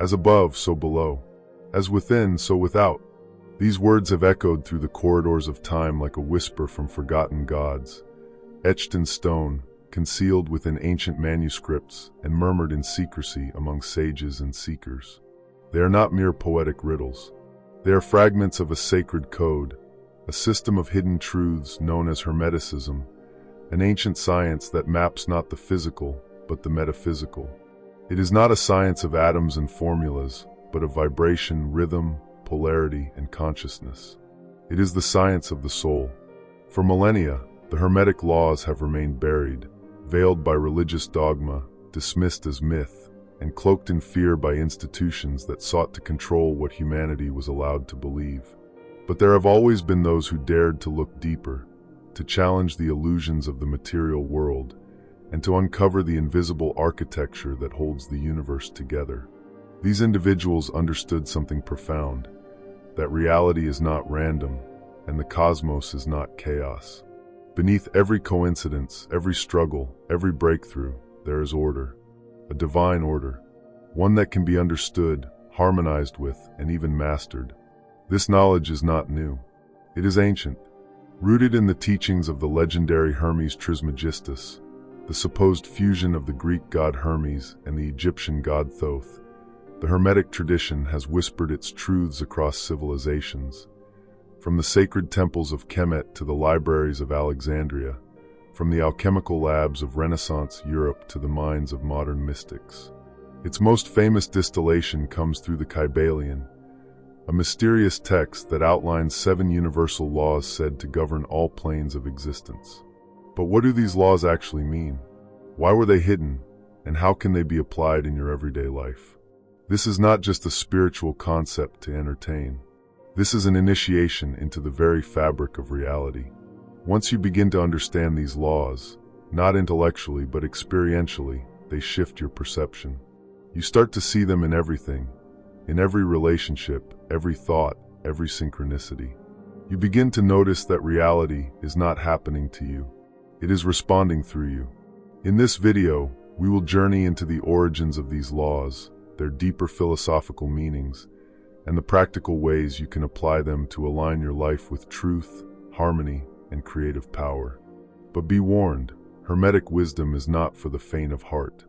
As above, so below. As within, so without. These words have echoed through the corridors of time like a whisper from forgotten gods, etched in stone, concealed within ancient manuscripts, and murmured in secrecy among sages and seekers. They are not mere poetic riddles. They are fragments of a sacred code, a system of hidden truths known as Hermeticism, an ancient science that maps not the physical, but the metaphysical. It is not a science of atoms and formulas, but of vibration, rhythm, polarity, and consciousness. It is the science of the soul. For millennia, the Hermetic Laws have remained buried, veiled by religious dogma, dismissed as myth, and cloaked in fear by institutions that sought to control what humanity was allowed to believe. But there have always been those who dared to look deeper, to challenge the illusions of the material world, and to uncover the invisible architecture that holds the universe together. These individuals understood something profound, that reality is not random, and the cosmos is not chaos. Beneath every coincidence, every struggle, every breakthrough, there is order, a divine order, one that can be understood, harmonized with, and even mastered. This knowledge is not new. It is ancient, rooted in the teachings of the legendary Hermes Trismegistus, the supposed fusion of the Greek god Hermes and the Egyptian god Thoth. The Hermetic tradition has whispered its truths across civilizations, from the sacred temples of Kemet to the libraries of Alexandria, from the alchemical labs of Renaissance Europe to the minds of modern mystics. Its most famous distillation comes through the Kybalion, a mysterious text that outlines 7 universal laws said to govern all planes of existence. But what do these laws actually mean? Why were they hidden, and how can they be applied in your everyday life? This is not just a spiritual concept to entertain. This is an initiation into the very fabric of reality. Once you begin to understand these laws, not intellectually but experientially, they shift your perception. You start to see them in everything, in every relationship, every thought, every synchronicity. You begin to notice that reality is not happening to you. It is responding through you. In this video, we will journey into the origins of these laws, their deeper philosophical meanings, and the practical ways you can apply them to align your life with truth, harmony, and creative power. But be warned, Hermetic wisdom is not for the faint of heart.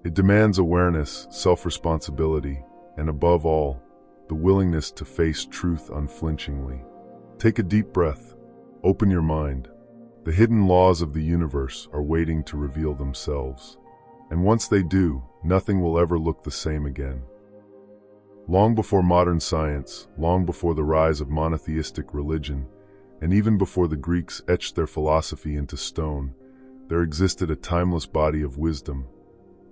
It demands awareness, self-responsibility, and above all, the willingness to face truth unflinchingly. Take a deep breath. Open your mind. The hidden laws of the universe are waiting to reveal themselves. And once they do, nothing will ever look the same again. Long before modern science, long before the rise of monotheistic religion, and even before the Greeks etched their philosophy into stone, there existed a timeless body of wisdom,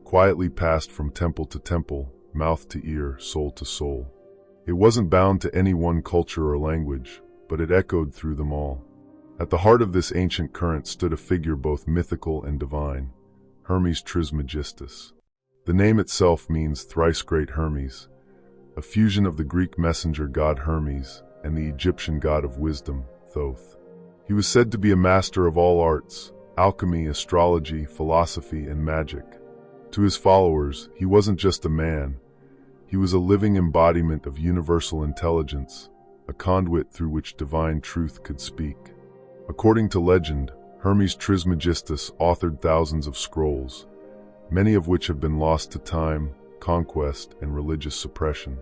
quietly passed from temple to temple, mouth to ear, soul to soul. It wasn't bound to any one culture or language, but it echoed through them all. At the heart of this ancient current stood a figure both mythical and divine, Hermes Trismegistus. The name itself means thrice great Hermes, a fusion of the Greek messenger god Hermes and the Egyptian god of wisdom, Thoth. He was said to be a master of all arts, alchemy, astrology, philosophy, and magic. To his followers, he wasn't just a man. He was a living embodiment of universal intelligence, a conduit through which divine truth could speak. According to legend, Hermes Trismegistus authored thousands of scrolls, many of which have been lost to time, conquest, and religious suppression.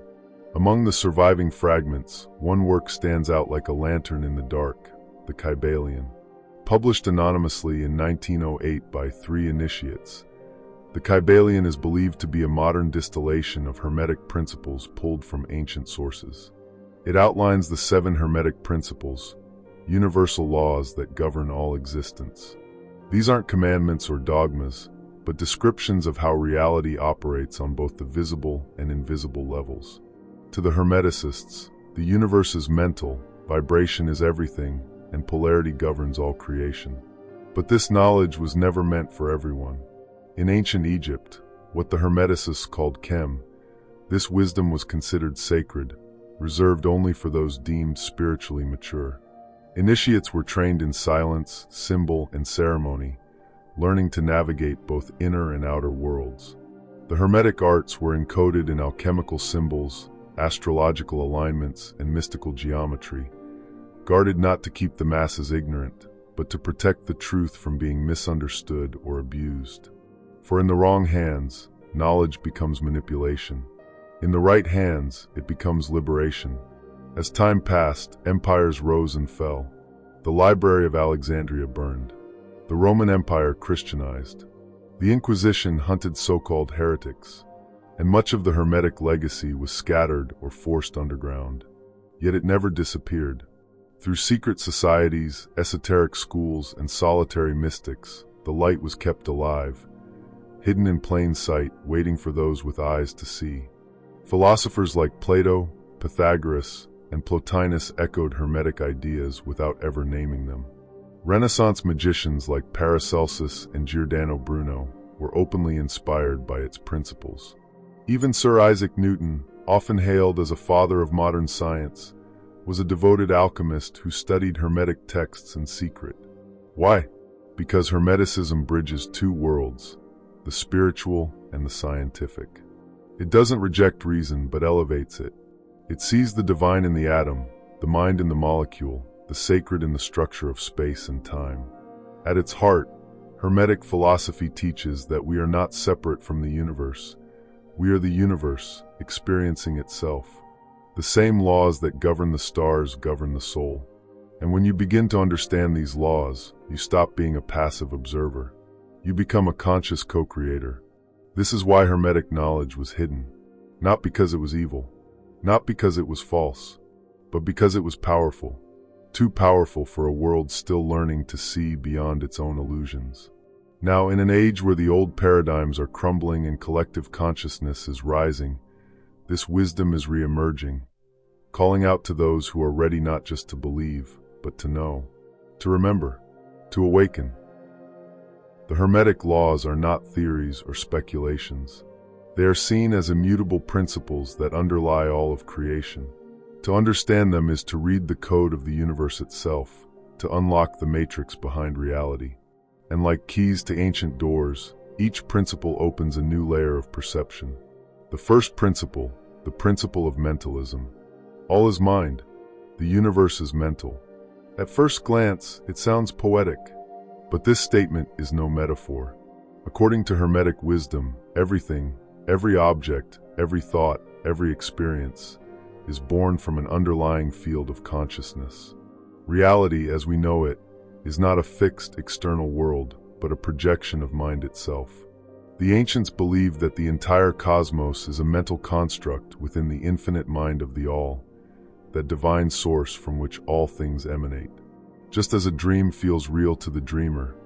Among the surviving fragments, one work stands out like a lantern in the dark, the Kybalion. Published anonymously in 1908 by 3 initiates, the Kybalion is believed to be a modern distillation of Hermetic principles pulled from ancient sources. It outlines the 7 Hermetic principles, universal laws that govern all existence. These aren't commandments or dogmas, but descriptions of how reality operates on both the visible and invisible levels. To the Hermeticists, the universe is mental, vibration is everything, and polarity governs all creation. But this knowledge was never meant for everyone. In ancient Egypt, what the Hermeticists called Chem, this wisdom was considered sacred, reserved only for those deemed spiritually mature. Initiates were trained in silence, symbol, and ceremony, learning to navigate both inner and outer worlds. The Hermetic arts were encoded in alchemical symbols, astrological alignments, and mystical geometry, guarded not to keep the masses ignorant, but to protect the truth from being misunderstood or abused. For in the wrong hands, knowledge becomes manipulation. In the right hands, it becomes liberation. As time passed, empires rose and fell. The Library of Alexandria burned. The Roman Empire Christianized. The Inquisition hunted so-called heretics, and much of the Hermetic legacy was scattered or forced underground. Yet it never disappeared. Through secret societies, esoteric schools, and solitary mystics, the light was kept alive, hidden in plain sight, waiting for those with eyes to see. Philosophers like Plato, Pythagoras, and Plotinus echoed Hermetic ideas without ever naming them. Renaissance magicians like Paracelsus and Giordano Bruno were openly inspired by its principles. Even Sir Isaac Newton, often hailed as a father of modern science, was a devoted alchemist who studied Hermetic texts in secret. Why? Because Hermeticism bridges two worlds, the spiritual and the scientific. It doesn't reject reason, but elevates it. It sees the divine in the atom, the mind in the molecule, the sacred in the structure of space and time. At its heart, Hermetic philosophy teaches that we are not separate from the universe. We are the universe, experiencing itself. The same laws that govern the stars govern the soul. And when you begin to understand these laws, you stop being a passive observer. You become a conscious co-creator. This is why Hermetic knowledge was hidden. Not because it was evil, not because it was false, but because it was powerful. Too powerful for a world still learning to see beyond its own illusions. Now, in an age where the old paradigms are crumbling and collective consciousness is rising, this wisdom is re-emerging, calling out to those who are ready not just to believe, but to know, to remember, to awaken. The Hermetic laws are not theories or speculations. They are seen as immutable principles that underlie all of creation. To understand them is to read the code of the universe itself, to unlock the matrix behind reality. And like keys to ancient doors, each principle opens a new layer of perception. The first principle, the principle of mentalism. All is mind. The universe is mental. At first glance, it sounds poetic, but this statement is no metaphor. According to Hermetic wisdom, everything, every object, every thought, every experience, is born from an underlying field of consciousness. Reality, as we know it, is not a fixed external world, but a projection of mind itself. The ancients believed that the entire cosmos is a mental construct within the infinite mind of the All, that divine source from which all things emanate. Just as a dream feels real to the dreamer,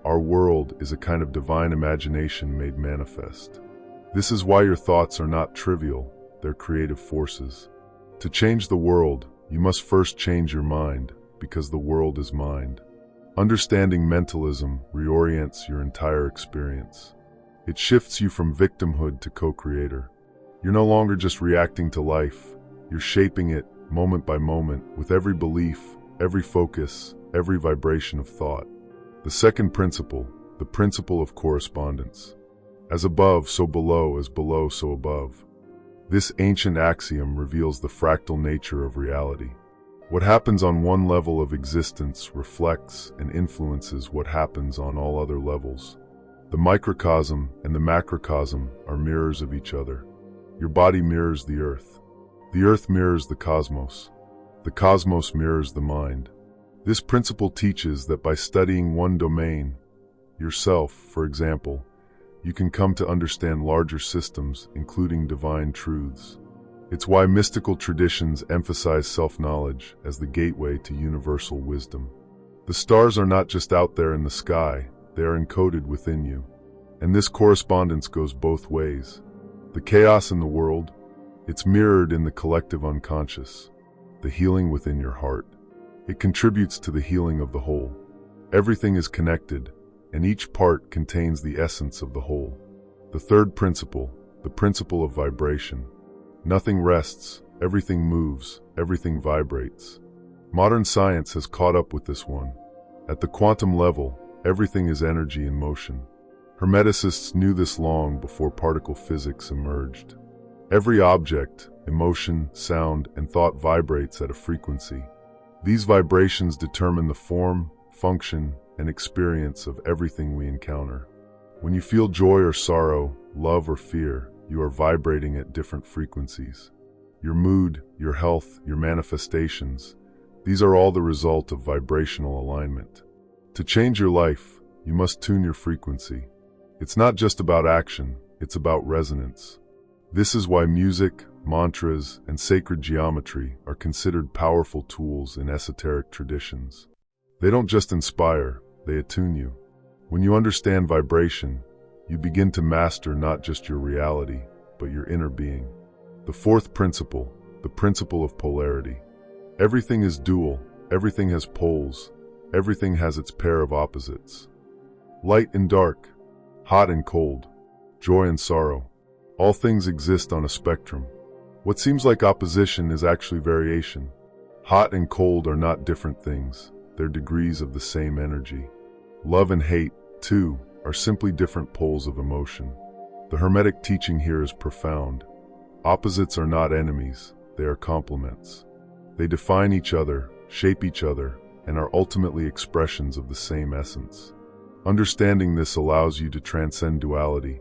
our world is a kind of divine imagination made manifest. This is why your thoughts are not trivial, they're creative forces. To change the world, you must first change your mind, because the world is mind. Understanding mentalism reorients your entire experience. It shifts you from victimhood to co-creator. You're no longer just reacting to life, you're shaping it moment by moment with every belief, every focus, every vibration of thought. The second principle, the principle of correspondence. As above, so below, as below, so above. This ancient axiom reveals the fractal nature of reality. What happens on one level of existence reflects and influences what happens on all other levels. The microcosm and the macrocosm are mirrors of each other. Your body mirrors the earth. The earth mirrors the cosmos. The cosmos mirrors the mind. This principle teaches that by studying one domain, yourself, for example, you can come to understand larger systems, including divine truths. It's why mystical traditions emphasize self-knowledge as the gateway to universal wisdom. The stars are not just out there in the sky, they are encoded within you. And this correspondence goes both ways. The chaos in the world, it's mirrored in the collective unconscious. The healing within your heart, it contributes to the healing of the whole. Everything is connected, and each part contains the essence of the whole. The third principle, the principle of vibration. Nothing rests, everything moves, everything vibrates. Modern science has caught up with this one. At the quantum level, everything is energy in motion. Hermeticists knew this long before particle physics emerged. Every object, emotion, sound, and thought vibrates at a frequency. These vibrations determine the form, function, and experience of everything we encounter. When you feel joy or sorrow, love or fear, you are vibrating at different frequencies. Your mood, your health, your manifestations, these are all the result of vibrational alignment. To change your life, you must tune your frequency. It's not just about action, it's about resonance. This is why music, mantras, and sacred geometry are considered powerful tools in esoteric traditions. They don't just inspire, they attune you. When you understand vibration, you begin to master not just your reality, but your inner being. The fourth principle, the principle of polarity. Everything is dual, everything has poles, everything has its pair of opposites. Light and dark, hot and cold, joy and sorrow. All things exist on a spectrum. What seems like opposition is actually variation. Hot and cold are not different things, they're degrees of the same energy. Love and hate, too, are simply different poles of emotion. The Hermetic teaching here is profound. Opposites are not enemies, they are complements. They define each other, shape each other, and are ultimately expressions of the same essence. Understanding this allows you to transcend duality,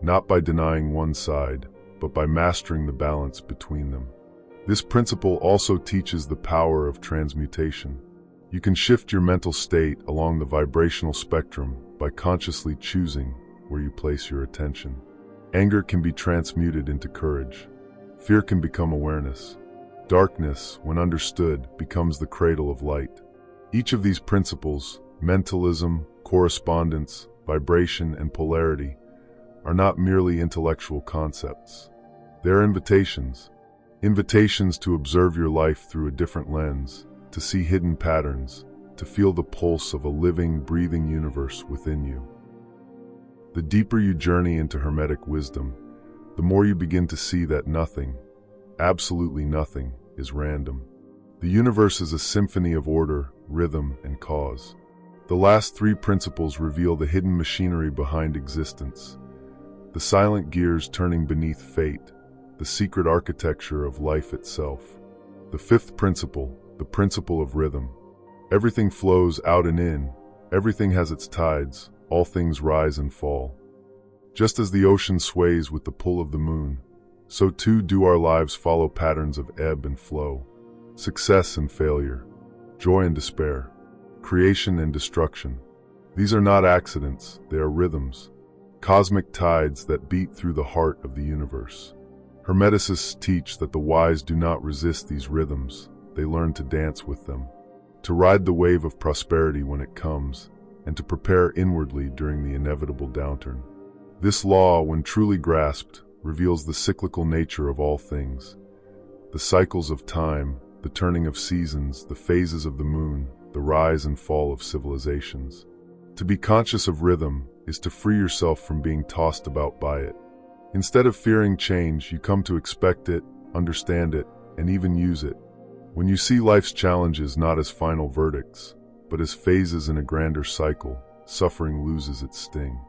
not by denying one side, but by mastering the balance between them. This principle also teaches the power of transmutation. You can shift your mental state along the vibrational spectrum by consciously choosing where you place your attention. Anger can be transmuted into courage. Fear can become awareness. Darkness, when understood, becomes the cradle of light. Each of these principles, mentalism, correspondence, vibration, and polarity, are not merely intellectual concepts. They're invitations. Invitations to observe your life through a different lens, to see hidden patterns, to feel the pulse of a living, breathing universe within you. The deeper you journey into Hermetic wisdom, the more you begin to see that nothing, absolutely nothing, is random. The universe is a symphony of order, rhythm, and cause. The last three principles reveal the hidden machinery behind existence, the silent gears turning beneath fate, the secret architecture of life itself. The fifth principle, the principle of rhythm. Everything flows out and in, everything has its tides, all things rise and fall. Just as the ocean sways with the pull of the moon, so too do our lives follow patterns of ebb and flow, success and failure, joy and despair, creation and destruction. These are not accidents, they are rhythms, cosmic tides that beat through the heart of the universe. Hermeticists teach that the wise do not resist these rhythms, they learn to dance with them, to ride the wave of prosperity when it comes, and to prepare inwardly during the inevitable downturn. This law, when truly grasped, reveals the cyclical nature of all things. The cycles of time, the turning of seasons, the phases of the moon, the rise and fall of civilizations. To be conscious of rhythm is to free yourself from being tossed about by it. Instead of fearing change, you come to expect it, understand it, and even use it. When you see life's challenges not as final verdicts, but as phases in a grander cycle, suffering loses its sting.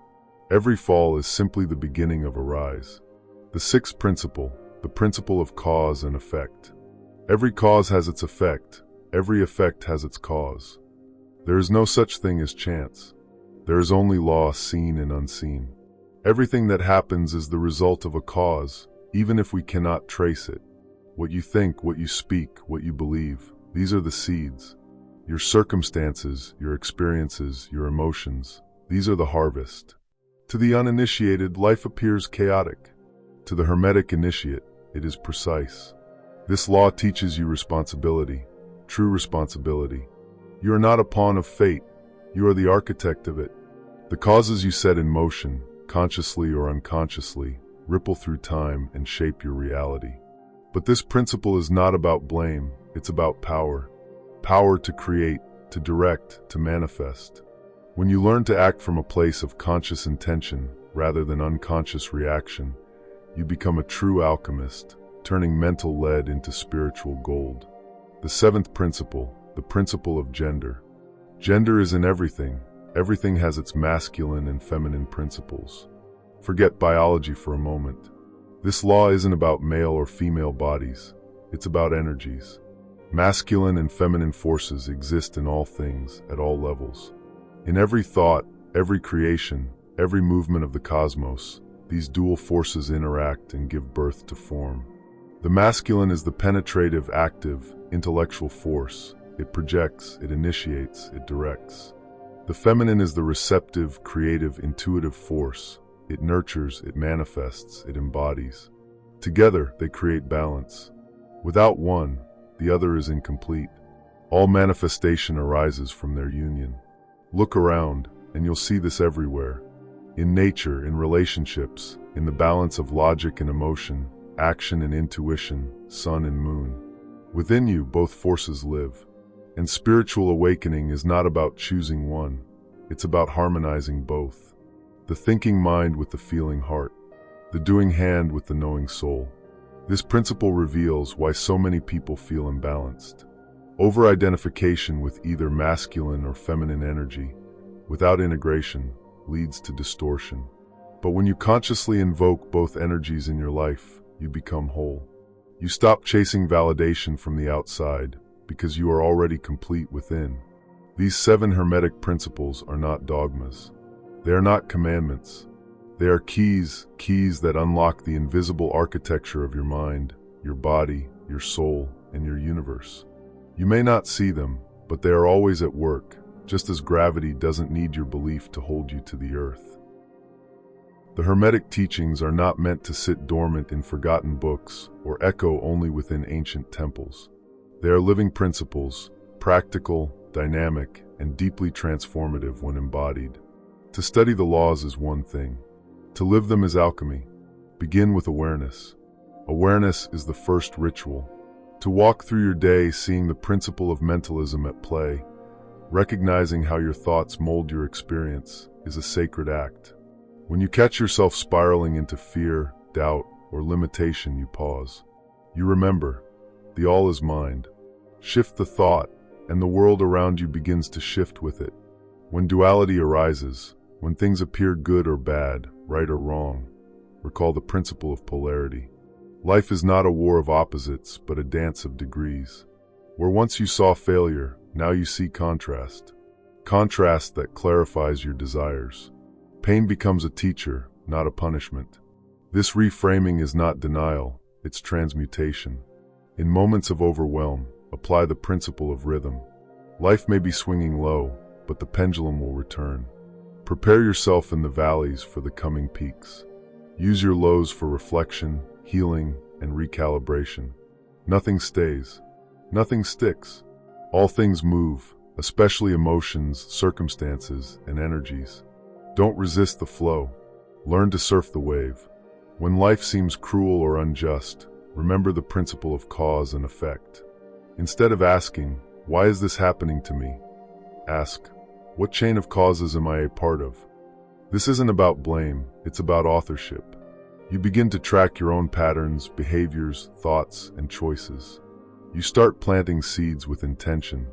Every fall is simply the beginning of a rise. The sixth principle, the principle of cause and effect. Every cause has its effect, every effect has its cause. There is no such thing as chance. There is only law seen and unseen. Everything that happens is the result of a cause, even if we cannot trace it. What you think, what you speak, what you believe, these are the seeds. Your circumstances, your experiences, your emotions, these are the harvest. To the uninitiated, life appears chaotic. To the Hermetic initiate, it is precise. This law teaches you responsibility, true responsibility. You are not a pawn of fate, you are the architect of it. The causes you set in motion, consciously or unconsciously, ripple through time and shape your reality. But this principle is not about blame, it's about power. Power to create, to direct, to manifest. When you learn to act from a place of conscious intention rather than unconscious reaction, you become a true alchemist, turning mental lead into spiritual gold. The seventh principle, the principle of gender. Gender is in everything, Everything has its masculine and feminine principles. Forget biology for a moment. This law isn't about male or female bodies. It's about energies. Masculine and feminine forces exist in all things, at all levels. In every thought, every creation, every movement of the cosmos, these dual forces interact and give birth to form. The masculine is the penetrative, active, intellectual force. It projects, it initiates, it directs. The feminine is the receptive, creative, intuitive force. It nurtures, it manifests, it embodies. Together, they create balance. Without one, the other is incomplete. All manifestation arises from their union. Look around, and you'll see this everywhere. In nature, in relationships, in the balance of logic and emotion, action and intuition, sun and moon. Within you, both forces live. And spiritual awakening is not about choosing one. It's about harmonizing both. The thinking mind with the feeling heart. The doing hand with the knowing soul. This principle reveals why so many people feel imbalanced. Over-identification with either masculine or feminine energy, without integration, leads to distortion. But when you consciously invoke both energies in your life, you become whole. You stop chasing validation from the outside, because you are already complete within. These 7 Hermetic principles are not dogmas. They are not commandments. They are keys that unlock the invisible architecture of your mind, your body, your soul, and your universe. You may not see them, but they are always at work, just as gravity doesn't need your belief to hold you to the earth. The Hermetic teachings are not meant to sit dormant in forgotten books or echo only within ancient temples. They are living principles, practical, dynamic, and deeply transformative when embodied. To study the laws is one thing. To live them is alchemy. Begin with awareness. Awareness is the first ritual. To walk through your day seeing the principle of mentalism at play, recognizing how your thoughts mold your experience, is a sacred act. When you catch yourself spiraling into fear, doubt, or limitation, you pause. You remember, the all is mind. Shift the thought, and the world around you begins to shift with it. When duality arises, when things appear good or bad, right or wrong, recall the principle of polarity. Life is not a war of opposites, but a dance of degrees. Where once you saw failure, now you see contrast. Contrast that clarifies your desires. Pain becomes a teacher, not a punishment. This reframing is not denial, it's transmutation. In moments of overwhelm, apply the principle of rhythm. Life may be swinging low, but the pendulum will return. Prepare yourself in the valleys for the coming peaks. Use your lows for reflection, healing, and recalibration. Nothing stays. Nothing sticks. All things move, especially emotions, circumstances, and energies. Don't resist the flow. Learn to surf the wave. When life seems cruel or unjust, remember the principle of cause and effect. Instead of asking, "Why is this happening to me?" ask, "What chain of causes am I a part of?" This isn't about blame, it's about authorship. You begin to track your own patterns, behaviors, thoughts, and choices. You start planting seeds with intention,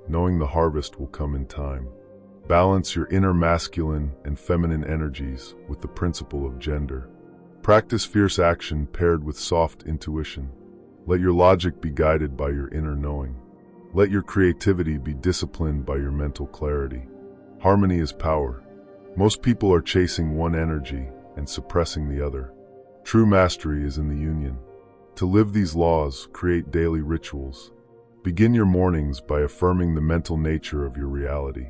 knowing the harvest will come in time. Balance your inner masculine and feminine energies with the principle of gender. Practice fierce action paired with soft intuition. Let your logic be guided by your inner knowing. Let your creativity be disciplined by your mental clarity. Harmony is power. Most people are chasing one energy and suppressing the other. True mastery is in the union. To live these laws, create daily rituals. Begin your mornings by affirming the mental nature of your reality.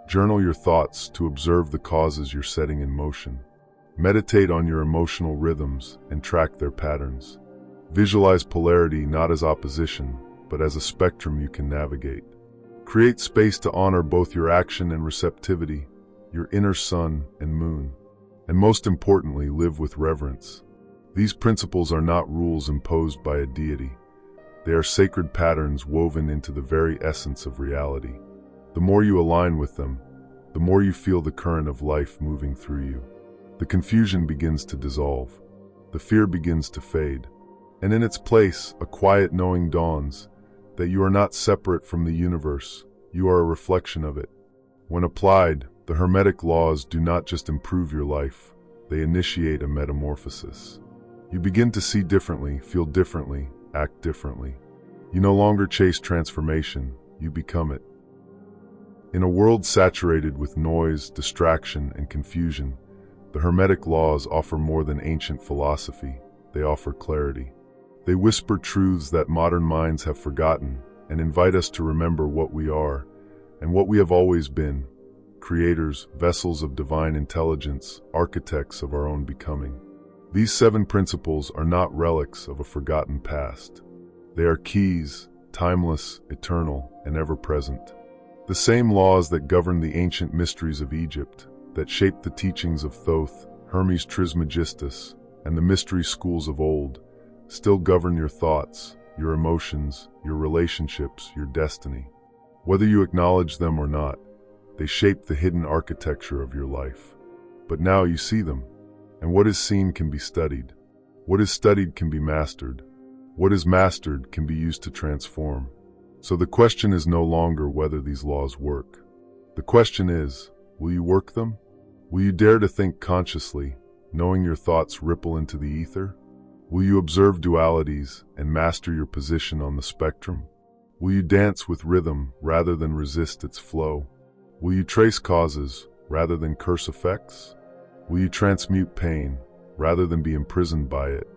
Journal your thoughts to observe the causes you're setting in motion. Meditate on your emotional rhythms and track their patterns. Visualize polarity not as opposition, but as a spectrum you can navigate. Create space to honor both your action and receptivity, your inner sun and moon. And most importantly, live with reverence. These principles are not rules imposed by a deity. They are sacred patterns woven into the very essence of reality. The more you align with them, the more you feel the current of life moving through you. The confusion begins to dissolve. The fear begins to fade. And in its place, a quiet knowing dawns that you are not separate from the universe, you are a reflection of it. When applied, The Hermetic Laws do not just improve your life, they initiate a metamorphosis. You begin to see differently, feel differently, act differently. You no longer chase transformation, you become it. In a world saturated with noise, distraction, and confusion, the Hermetic Laws offer more than ancient philosophy, they offer clarity. They whisper truths that modern minds have forgotten and invite us to remember what we are and what we have always been: creators, vessels of divine intelligence, architects of our own becoming. These 7 principles are not relics of a forgotten past. They are keys, timeless, eternal, and ever-present. The same laws that govern the ancient mysteries of Egypt, that shaped the teachings of Thoth, Hermes Trismegistus, and the mystery schools of old, still govern your thoughts, your emotions, your relationships, your destiny. Whether you acknowledge them or not, they shape the hidden architecture of your life. But now you see them, and what is seen can be studied. What is studied can be mastered. What is mastered can be used to transform. So the question is no longer whether these laws work. The question is, will you work them? Will you dare to think consciously, knowing your thoughts ripple into the ether? Will you observe dualities and master your position on the spectrum? Will you dance with rhythm rather than resist its flow? Will you trace causes rather than curse effects? Will you transmute pain rather than be imprisoned by it?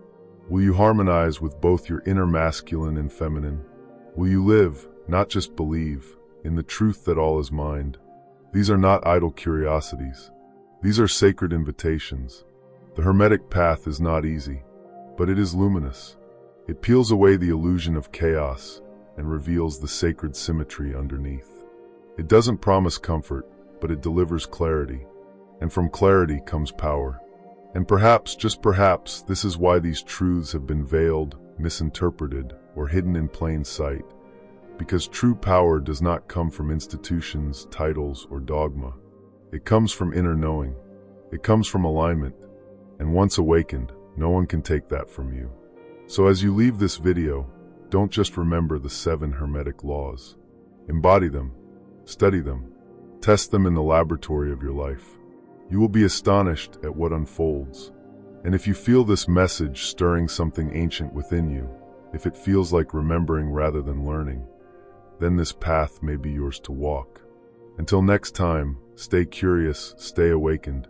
Will you harmonize with both your inner masculine and feminine? Will you live, not just believe, in the truth that all is mind? These are not idle curiosities. These are sacred invitations. The Hermetic path is not easy, but it is luminous. It peels away the illusion of chaos and reveals the sacred symmetry underneath. It doesn't promise comfort, but it delivers clarity. And from clarity comes power. And perhaps, just perhaps, this is why these truths have been veiled, misinterpreted, or hidden in plain sight. Because true power does not come from institutions, titles, or dogma. It comes from inner knowing. It comes from alignment. And once awakened, no one can take that from you. So as you leave this video, don't just remember the 7 Hermetic Laws. Embody them, study them, test them in the laboratory of your life. You will be astonished at what unfolds. And if you feel this message stirring something ancient within you, if it feels like remembering rather than learning, then this path may be yours to walk. Until next time, stay curious, stay awakened,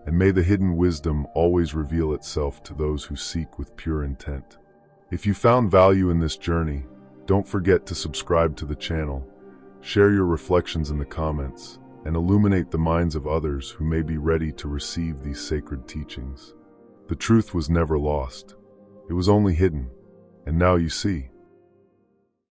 and may the hidden wisdom always reveal itself to those who seek with pure intent. If you found value in this journey, don't forget to subscribe to the channel, share your reflections in the comments, and illuminate the minds of others who may be ready to receive these sacred teachings. The truth was never lost. It was only hidden, and now you see.